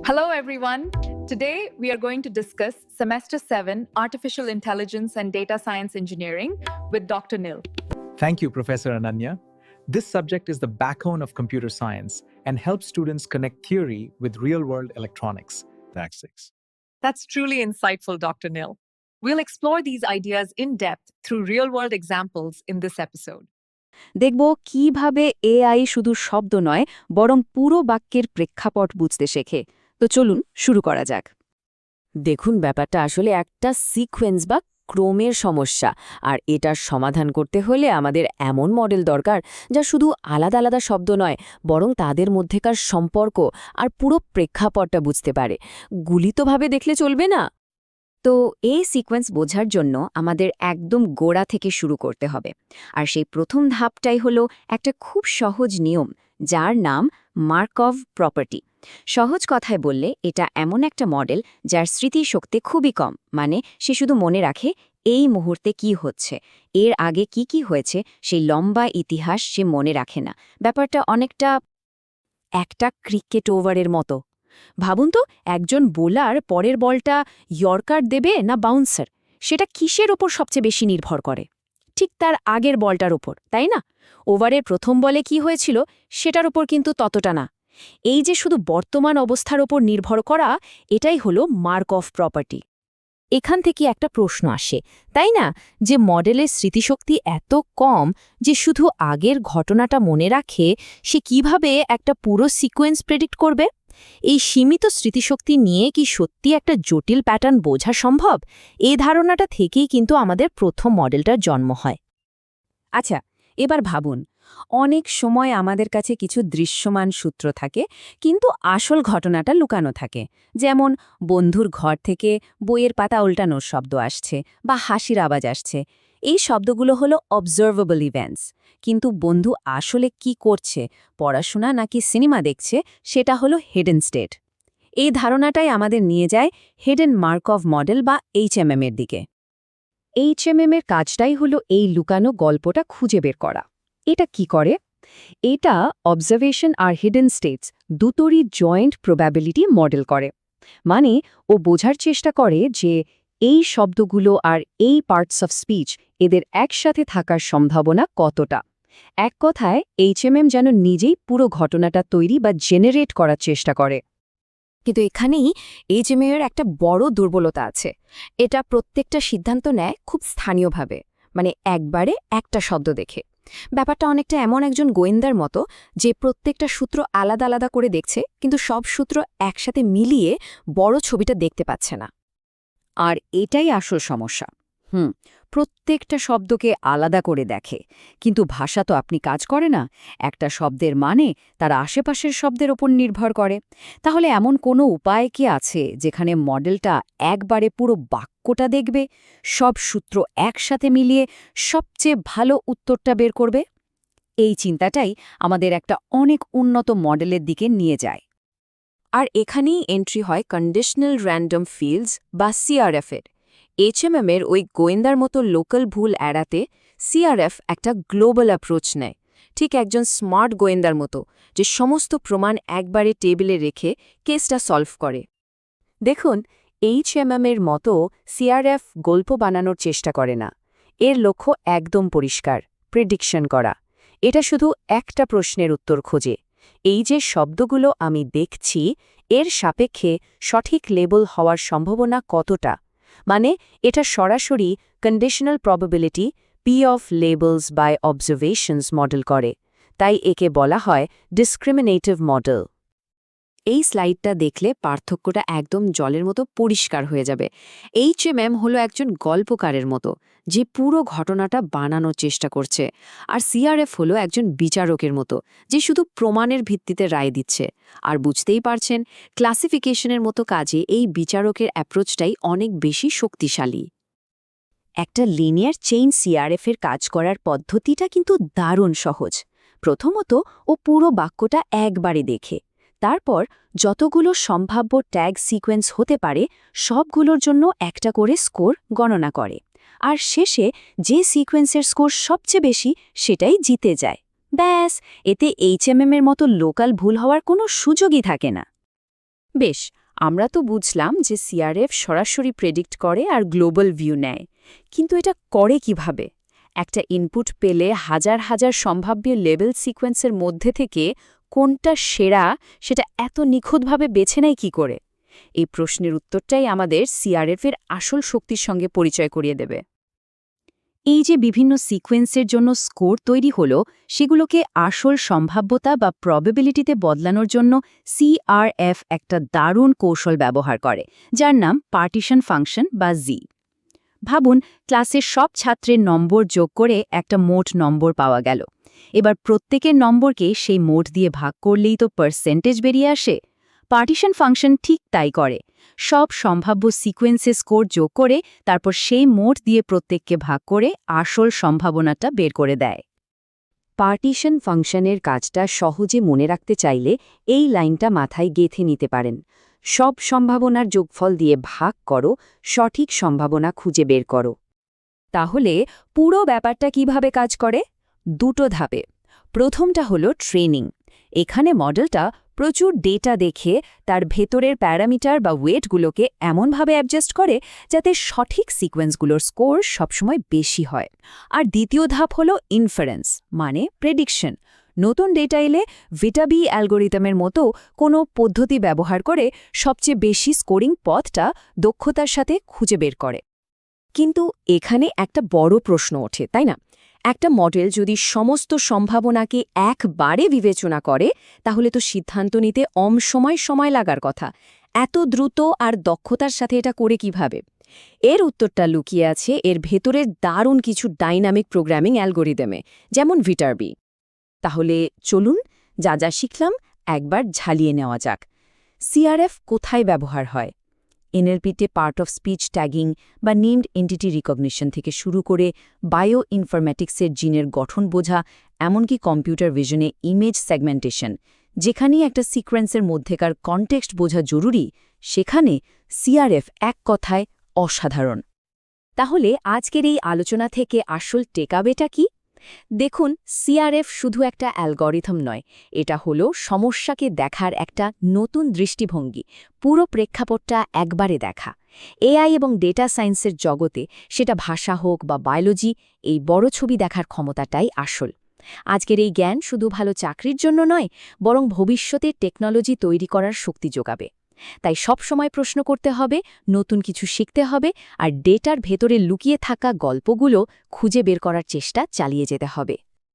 Hello, everyone. Today, we are going to discuss Semester 7 Artificial Intelligence and Data Science Engineering with Dr. Nil. Thank you, Professor Ananya. This subject is the backbone of computer science and helps students connect theory with real-world electronics. Tactics. That's truly insightful, Dr. Nil. We'll explore these ideas in depth through real-world examples in this episode. দেখব কিভাবে AI শুধু শব্দ নয় বরং পুরো বাক্যের প্রেক্ষাপট বুঝতে শেখে। তো চলুন শুরু করা যাক। দেখুন, ব্যাপারটা আসলে একটা সিকোয়েন্স বা ক্রমের সমস্যা, আর এটার সমাধান করতে হলে আমাদের এমন মডেল দরকার যা শুধু আলাদা আলাদা শব্দ নয় বরং তাদের মধ্যেকার সম্পর্ক আর পুরো প্রেক্ষাপটটা বুঝতে পারে। গুলিতভাবে দেখলে চলবে না। তো এই সিকোয়েন্স বোঝার জন্য আমাদের একদম গোড়া থেকে শুরু করতে হবে, আর সেই প্রথম ধাপটাই হলো একটা খুব সহজ নিয়ম যার নাম মার্কভ প্রপার্টি। সহজ কথায় বললে এটা এমন একটা মডেল যার স্মৃতিশক্তি খুবই কম, মানে সে শুধু মনে রাখে এই মুহূর্তে কি হচ্ছে, এর আগে কি হয়েছে সেই লম্বা ইতিহাস সে মনে রাখে না। ব্যাপারটা অনেকটা একটা ক্রিকেট ওভারের মতো। ভাবুন তো, একজন বোলার পরের বলটা ইয়র্কার দেবে না বাউন্সার, সেটা কিসের ওপর সবচেয়ে বেশি নির্ভর করে? ঠিক তার আগের বলটার ওপর, তাই না? ওভারের প্রথম বলে কি হয়েছিল সেটার ওপর কিন্তু ততটা না। এই যে শুধু বর্তমান অবস্থার ওপর নির্ভর করা, এটাই হলো মার্কভ প্রপার্টি। এখান থেকে একটা প্রশ্ন আসে, তাই না, যে মডেলের স্মৃতিশক্তি এত কম যে শুধু আগের ঘটনাটা মনে রাখে, সে কিভাবে একটা পুরো সিকোয়েন্স প্রেডিক্ট করবে? এই সীমিত স্মৃতিশক্তি নিয়ে কি সত্যি একটা জটিল প্যাটার্ন বোঝা সম্ভব? এই ধারণাটা থেকেই কিন্তু আমাদের প্রথম মডেলটার জন্ম হয়। আচ্ছা, এবার ভাবুন, অনেক সময় আমাদের কাছে কিছু দৃশ্যমান সূত্র থাকে, কিন্তু আসল ঘটনাটা লুকানো থাকে। যেমন বন্ধুর ঘর থেকে বইয়ের পাতা উল্টানোর শব্দ আসছে বা হাসির আওয়াজ আসছে। এই শব্দগুলো হলো অবজারভেবল ইভেন্টস, কিন্তু বন্ধু আসলে কি করছে, পড়াশোনা নাকি সিনেমা দেখছে, সেটা হলো হিডেন স্টেট। এই ধারণাটাই আমাদের নিয়ে যায় হিডেন মার্কভ মডেল বা HMM এর দিকে। HMM এর কাজটাই হলো এই লুকানো গল্পটা খুঁজে বের করা। এটা কি করে? এটা অবজারভেশন আর হিডেন স্টেটস দুটোরই জয়েন্ট প্রবাবিলিটি মডেল করে। মানে ও বোঝার চেষ্টা করে যে এই শব্দগুলো আর এই পার্টস অফ স্পিচ এদের একসাথে থাকার সম্ভাবনা কতটা। এক কথায় HMM যেন নিজেই পুরো ঘটনাটা তৈরি বা জেনারেট করার চেষ্টা করে। কিন্তু এখানেই HMM এর একটা বড় দুর্বলতা আছে। এটা প্রত্যেকটা সিদ্ধান্ত নেয় খুব স্থানীয়ভাবে, মানে একবারে একটা শব্দ দেখে। ব্যাপারটা অনেকটা এমন একজন গোয়েন্দার মতো যে প্রত্যেকটা সূত্র আলাদা আলাদা করে দেখছে, কিন্তু সব সূত্র একসাথে মিলিয়ে বড় ছবিটা দেখতে পাচ্ছে না। আর এটাই আসল সমস্যা। প্রত্যেকটা শব্দকে আলাদা করে দেখে, কিন্তু ভাষা তো আপনি কাজ করে না। একটা শব্দের মানে তার আশেপাশের শব্দের ওপর নির্ভর করে। তাহলে এমন কোনো উপায় কি আছে যেখানে মডেলটা একবারে পুরো বাক্যটা দেখবে, সব সূত্র একসাথে মিলিয়ে সবচেয়ে ভালো উত্তরটা বের করবে? এই চিন্তাটাই আমাদের একটা অনেক উন্নত মডেলের দিকে নিয়ে যায়। আর এখানেই এন্ট্রি হয় কন্ডিশনাল র্যান্ডম ফিল্ডস বা CRF এর। HMM এর ওই গোয়েন্দার মতো লোকাল ভুল এড়াতে CRF একটা গ্লোবাল অ্যাপ্রোচ নেয়, ঠিক একজন স্মার্ট গোয়েন্দার মতো, যে সমস্ত প্রমাণ একবারে টেবিলে রেখে কেসটা সলভ করে। দেখুন, HMM এর মতো CRF গল্প বানানোর চেষ্টা করে না। এর লক্ষ্য একদম পরিষ্কার, প্রেডিকশন করা। এটা শুধু একটা প্রশ্নের উত্তর খোঁজে, এই যে শব্দগুলো আমি দেখছি এর সাপেক্ষে সঠিক লেবেল হওয়ার সম্ভাবনা কতটা। মানে এটা সরাসরি conditional probability P of labels by observations model করে। তাই একে বলা হয় ডিসক্রিমিনেটিভ মডেল। এই স্লাইডটা দেখলে পার্থক্যটা একদম জলের মতো পরিষ্কার হয়ে যাবে। HMM হলো একজন গল্পকারের মতো যে পুরো ঘটনাটা বানানোর চেষ্টা করছে, আর CRF হলো একজন বিচারকের মতো যে শুধু প্রমাণের ভিত্তিতে রায় দিচ্ছে। আর বুঝতেই পারছেন, ক্লাসিফিকেশনের মতো কাজে এই বিচারকের অ্যাপ্রোচটাই অনেক বেশি শক্তিশালী। একটা লিনিয়ার চেইন CRF এর কাজ করার পদ্ধতিটা কিন্তু দারুণ সহজ। প্রথমত ও পুরো বাক্যটা একবারে দেখে, তারপর যতগুলো সম্ভাব্য ট্যাগ সিকোয়েন্স হতে পারে সবগুলোর জন্য একটা করে স্কোর গণনা করে, আর শেষে যে সিকোয়েন্সের স্কোর সবচেয়ে বেশি সেটাই জিতে যায়। ব্যাস, এতে HMM এর মতো লোকাল ভুল হওয়ার কোনো সুযোগই থাকে না। বেশ, আমরা তো বুঝলাম যে সিআরএফ সরাসরি প্রেডিক্ট করে আর গ্লোবাল ভিউ নেয়, কিন্তু এটা করে কিভাবে? একটা ইনপুট পেলে হাজার হাজার সম্ভাব্য লেভেল সিকোয়েন্সের মধ্যে থেকে কোনটা সেরা সেটা এত নিখুঁতভাবে বেছে নেয় কি করে? এই প্রশ্নের উত্তরটাই আমাদের সিআরএফের আসল শক্তির সঙ্গে পরিচয় করিয়ে দেবে। এই যে বিভিন্ন সিকোয়েন্সের জন্য স্কোর তৈরি হলো, সেগুলোকে আসল সম্ভাব্যতা বা প্রবাবিলিটিতে বদলানোর জন্য সিআরএফ একটা দারুণ কৌশল ব্যবহার করে, যার নাম পার্টিশন ফাংশন বা জি। ভাবুন, ক্লাসের সব ছাত্রের নম্বর যোগ করে একটা মোট নম্বর পাওয়া গেল। এবার প্রত্যেকের নম্বরকে সেই মোট দিয়ে ভাগ করলেই তো পার্সেন্টেজ বেরিয়ে আসে। পার্টিশন ফাংশন ঠিক তাই করে, সব সম্ভাব্য সিকোয়েন্সে স্কোর যোগ করে তারপর সেই মোট দিয়ে প্রত্যেককে ভাগ করে আসল সম্ভাবনাটা বের করে দেয়। পার্টিশন ফাংশনের কাজটা সহজে মনে রাখতে চাইলে এই লাইনটা মাথায় গেঁথে নিতে পারেন। সব সম্ভাবনার যোগফল দিয়ে ভাগ করো, সঠিক সম্ভাবনা খুঁজে বের করো। তাহলে পুরো ব্যাপারটা কিভাবে কাজ করে? দুটো ধাপে। প্রথমটা হলো ট্রেনিং। এখানে মডেলটা প্রচুর ডেটা দেখে তার ভেতরের প্যারামিটার বা ওয়েটগুলোকে এমনভাবে অ্যাডজাস্ট করে যাতে সঠিক সিকোয়েন্সগুলোর স্কোর সবসময় বেশি হয়। আর দ্বিতীয় ধাপ হলো ইনফারেন্স, মানে প্রেডিকশন। নতুন ডেটা এলে ভিটাবি অ্যালগোরিদমের মতো কোনো পদ্ধতি ব্যবহার করে সবচেয়ে বেশি স্কোরিং পথটা দক্ষতার সাথে খুঁজে বের করে। কিন্তু এখানে একটা বড় প্রশ্ন ওঠে, তাই না? একটা মডেল যদি সমস্ত সম্ভাবনাকে একবারে বিবেচনা করে, তাহলে তো সিদ্ধান্ত নিতে সময় লাগার কথা। এত দ্রুত আর দক্ষতার সাথে এটা করে কিভাবে? এর উত্তরটা লুকিয়ে আছে এর ভেতরের দারুণ কিছু ডাইনামিক প্রোগ্রামিং অ্যালগোরিদমে, যেমন ভিটারবি। তাহলে চলুন যা যা শিখলাম একবার ঝালিয়ে নেওয়া যাক। সিআরএফ কোথায় ব্যবহার হয়? এনএলপিতে পার্ট অফ স্পিচ ট্যাগিং বা নেমড এন্টিটি রিকগনিশন থেকে শুরু করে বায়ো ইনফরম্যাটিক্সের জিনের গঠন বোঝা, এমনকি কম্পিউটার ভিশনে ইমেজ সেগমেন্টেশন, যেখানেই একটা সিকোয়েন্সের মধ্যেকার কনটেক্সট বোঝা জরুরি, সেখানে সিআরএফ এক কথায় অসাধারণ। তাহলে আজকের এই আলোচনা থেকে আসল টেকআওয়েটা কি? দেখুন, সিআরএফ শুধু একটা অ্যালগরিথম নয়, এটা হলো সমস্যাকে দেখার একটা নতুন দৃষ্টিভঙ্গি, পুরো প্রেক্ষাপটটা একবারে দেখা। এআই এবং ডেটা সায়েন্সের জগতে, সেটা ভাষা হোক বা বায়োলজি, এই বড় ছবি দেখার ক্ষমতাটাই আসল। আজকের এই জ্ঞান শুধু ভালো চাকরির জন্য নয়, বরং ভবিষ্যতে টেকনোলজি তৈরি করার শক্তি যোগাবে। তাই সব সময় প্রশ্ন করতে হবে, নতুন কিছু শিখতে হবে, আর ডেটার ভেতরে লুকিয়ে থাকা গল্পগুলো খুঁজে বের করার চেষ্টা চালিয়ে যেতে হবে।